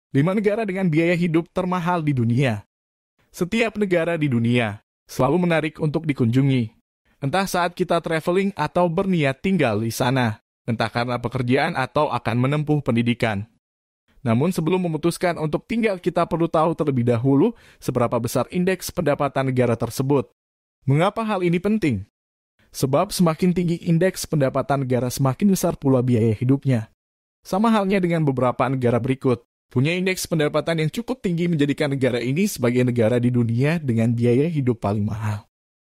5 negara dengan biaya hidup termahal di dunia. Setiap negara di dunia selalu menarik untuk dikunjungi, entah saat kita traveling atau berniat tinggal di sana, entah karena pekerjaan atau akan menempuh pendidikan. Namun sebelum memutuskan untuk tinggal, kita perlu tahu terlebih dahulu seberapa besar indeks pendapatan negara tersebut. Mengapa hal ini penting? Sebab semakin tinggi indeks pendapatan negara, semakin besar pula biaya hidupnya. Sama halnya dengan beberapa negara berikut, punya indeks pendapatan yang cukup tinggi menjadikan negara ini sebagai negara di dunia dengan biaya hidup paling mahal.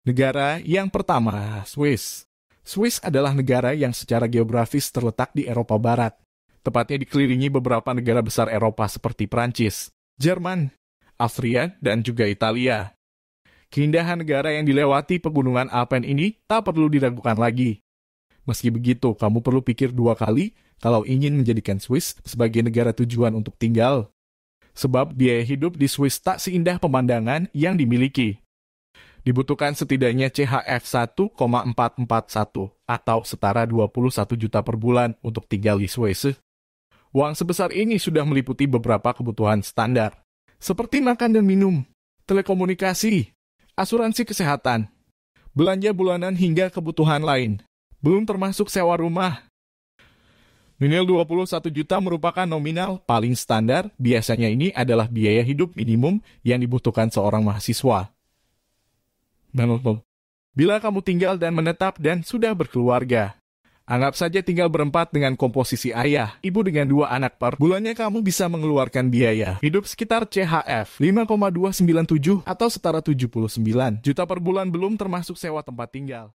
Negara yang pertama, Swiss. Swiss adalah negara yang secara geografis terletak di Eropa Barat. Tepatnya dikelilingi beberapa negara besar Eropa seperti Prancis, Jerman, Austria, dan juga Italia. Keindahan negara yang dilewati pegunungan Alpen ini tak perlu diragukan lagi. Meski begitu, kamu perlu pikir 2 kali kalau ingin menjadikan Swiss sebagai negara tujuan untuk tinggal. Sebab biaya hidup di Swiss tak seindah pemandangan yang dimiliki. Dibutuhkan setidaknya CHF 1,441 atau setara 21 juta per bulan untuk tinggal di Swiss. Uang sebesar ini sudah meliputi beberapa kebutuhan standar, seperti makan dan minum, telekomunikasi, asuransi kesehatan, belanja bulanan hingga kebutuhan lain. Belum termasuk sewa rumah. Minimal 21 juta merupakan nominal paling standar. Biasanya ini adalah biaya hidup minimum yang dibutuhkan seorang mahasiswa. Bila kamu tinggal dan menetap dan sudah berkeluarga, anggap saja tinggal berempat dengan komposisi ayah, ibu dengan 2 anak per bulannya, kamu bisa mengeluarkan biaya hidup sekitar CHF 5,297 atau setara 79 juta per bulan, belum termasuk sewa tempat tinggal.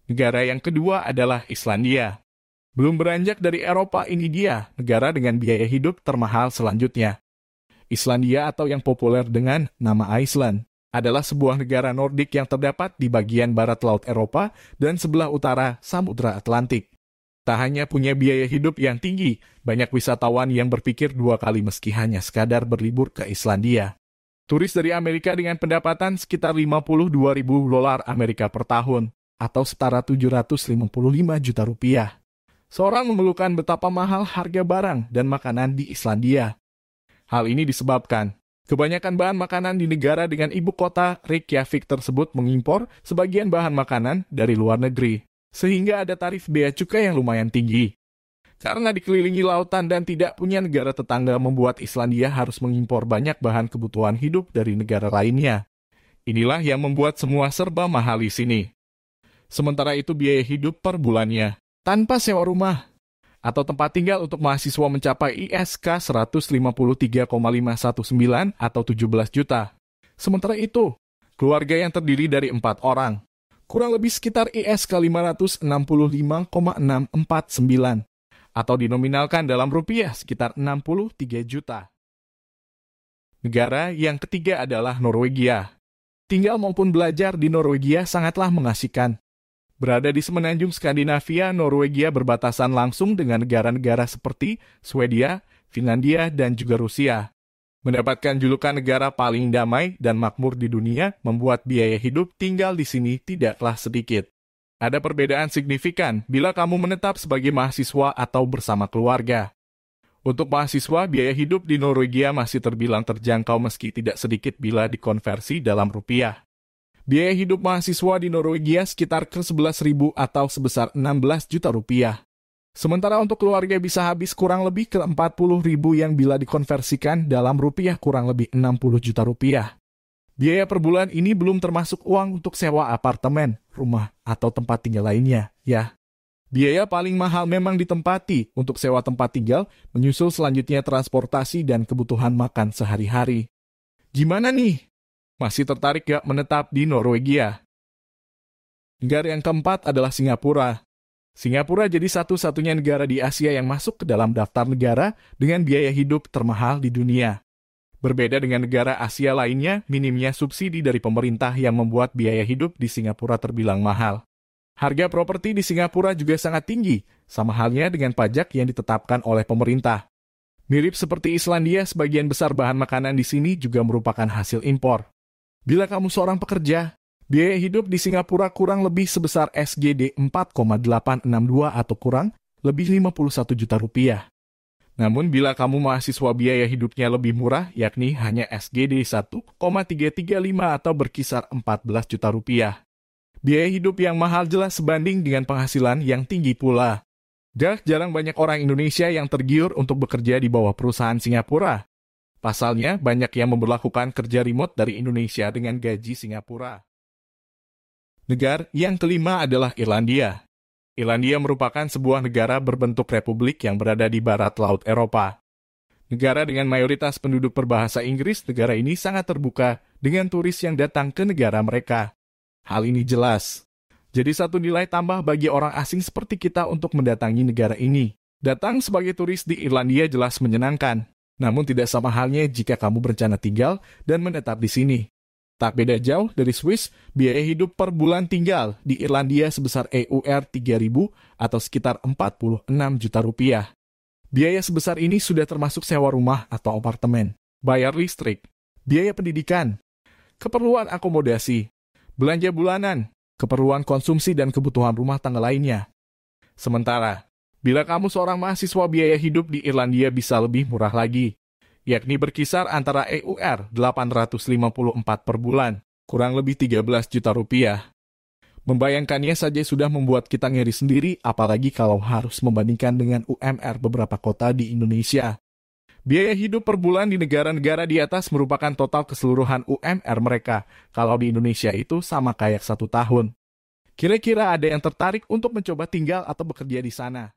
Negara yang kedua adalah Islandia. Belum beranjak dari Eropa, ini dia negara dengan biaya hidup termahal selanjutnya. Islandia atau yang populer dengan nama Iceland adalah sebuah negara Nordik yang terdapat di bagian barat Laut Eropa dan sebelah utara Samudra Atlantik. Tak hanya punya biaya hidup yang tinggi, banyak wisatawan yang berpikir 2 kali meski hanya sekadar berlibur ke Islandia. Turis dari Amerika dengan pendapatan sekitar $52.000 Amerika per tahun, atau setara 755 juta rupiah. Seorang mengeluhkan betapa mahal harga barang dan makanan di Islandia. Hal ini disebabkan kebanyakan bahan makanan di negara dengan ibu kota Reykjavik tersebut mengimpor sebagian bahan makanan dari luar negeri, sehingga ada tarif bea cukai yang lumayan tinggi. Karena dikelilingi lautan dan tidak punya negara tetangga, membuat Islandia harus mengimpor banyak bahan kebutuhan hidup dari negara lainnya. Inilah yang membuat semua serba mahal di sini. Sementara itu biaya hidup per bulannya, tanpa sewa rumah atau tempat tinggal untuk mahasiswa mencapai ISK 153,519 atau 17 juta. Sementara itu, keluarga yang terdiri dari 4 orang, kurang lebih sekitar ISK 565,649 atau dinominalkan dalam rupiah sekitar 63 juta. Negara yang ketiga adalah Norwegia. Tinggal maupun belajar di Norwegia sangatlah mengasihkan. Berada di semenanjung Skandinavia, Norwegia berbatasan langsung dengan negara-negara seperti Swedia, Finlandia, dan juga Rusia. Mendapatkan julukan negara paling damai dan makmur di dunia, membuat biaya hidup tinggal di sini tidaklah sedikit. Ada perbedaan signifikan bila kamu menetap sebagai mahasiswa atau bersama keluarga. Untuk mahasiswa, biaya hidup di Norwegia masih terbilang terjangkau meski tidak sedikit bila dikonversi dalam rupiah. Biaya hidup mahasiswa di Norwegia sekitar ke 11.000 atau sebesar 16 juta rupiah. Sementara untuk keluarga bisa habis kurang lebih ke 40.000 yang bila dikonversikan dalam rupiah kurang lebih 60 juta rupiah. Biaya per bulan ini belum termasuk uang untuk sewa apartemen, rumah, atau tempat tinggal lainnya, ya. Biaya paling mahal memang ditempati untuk sewa tempat tinggal, menyusul selanjutnya transportasi dan kebutuhan makan sehari-hari. Gimana nih? Masih tertarik gak menetap di Norwegia? Negara yang keempat adalah Singapura. Singapura jadi satu-satunya negara di Asia yang masuk ke dalam daftar negara dengan biaya hidup termahal di dunia. Berbeda dengan negara Asia lainnya, minimnya subsidi dari pemerintah yang membuat biaya hidup di Singapura terbilang mahal. Harga properti di Singapura juga sangat tinggi, sama halnya dengan pajak yang ditetapkan oleh pemerintah. Mirip seperti Islandia, sebagian besar bahan makanan di sini juga merupakan hasil impor. Bila kamu seorang pekerja, biaya hidup di Singapura kurang lebih sebesar SGD 4,862 atau kurang lebih 51 juta rupiah. Namun bila kamu mahasiswa biaya hidupnya lebih murah, yakni hanya SGD 1,335 atau berkisar 14 juta rupiah. Biaya hidup yang mahal jelas sebanding dengan penghasilan yang tinggi pula. Jarang banyak orang Indonesia yang tergiur untuk bekerja di bawah perusahaan Singapura. Pasalnya, banyak yang memberlakukan kerja remote dari Indonesia dengan gaji Singapura. Negara yang kelima adalah Irlandia. Irlandia merupakan sebuah negara berbentuk republik yang berada di barat laut Eropa. Negara dengan mayoritas penduduk berbahasa Inggris, negara ini sangat terbuka dengan turis yang datang ke negara mereka. Hal ini jelas. Jadi satu nilai tambah bagi orang asing seperti kita untuk mendatangi negara ini. Datang sebagai turis di Irlandia jelas menyenangkan. Namun tidak sama halnya jika kamu berencana tinggal dan menetap di sini. Tak beda jauh dari Swiss, biaya hidup per bulan tinggal di Irlandia sebesar EUR 3.000 atau sekitar 46 juta rupiah. Biaya sebesar ini sudah termasuk sewa rumah atau apartemen, bayar listrik, biaya pendidikan, keperluan akomodasi, belanja bulanan, keperluan konsumsi dan kebutuhan rumah tangga lainnya. Sementara, bila kamu seorang mahasiswa, biaya hidup di Irlandia bisa lebih murah lagi, yakni berkisar antara EUR 854 per bulan, kurang lebih 13 juta rupiah. Membayangkannya saja sudah membuat kita ngeri sendiri, apalagi kalau harus membandingkan dengan UMR beberapa kota di Indonesia. Biaya hidup per bulan di negara-negara di atas merupakan total keseluruhan UMR mereka, kalau di Indonesia itu sama kayak 1 tahun. Kira-kira ada yang tertarik untuk mencoba tinggal atau bekerja di sana?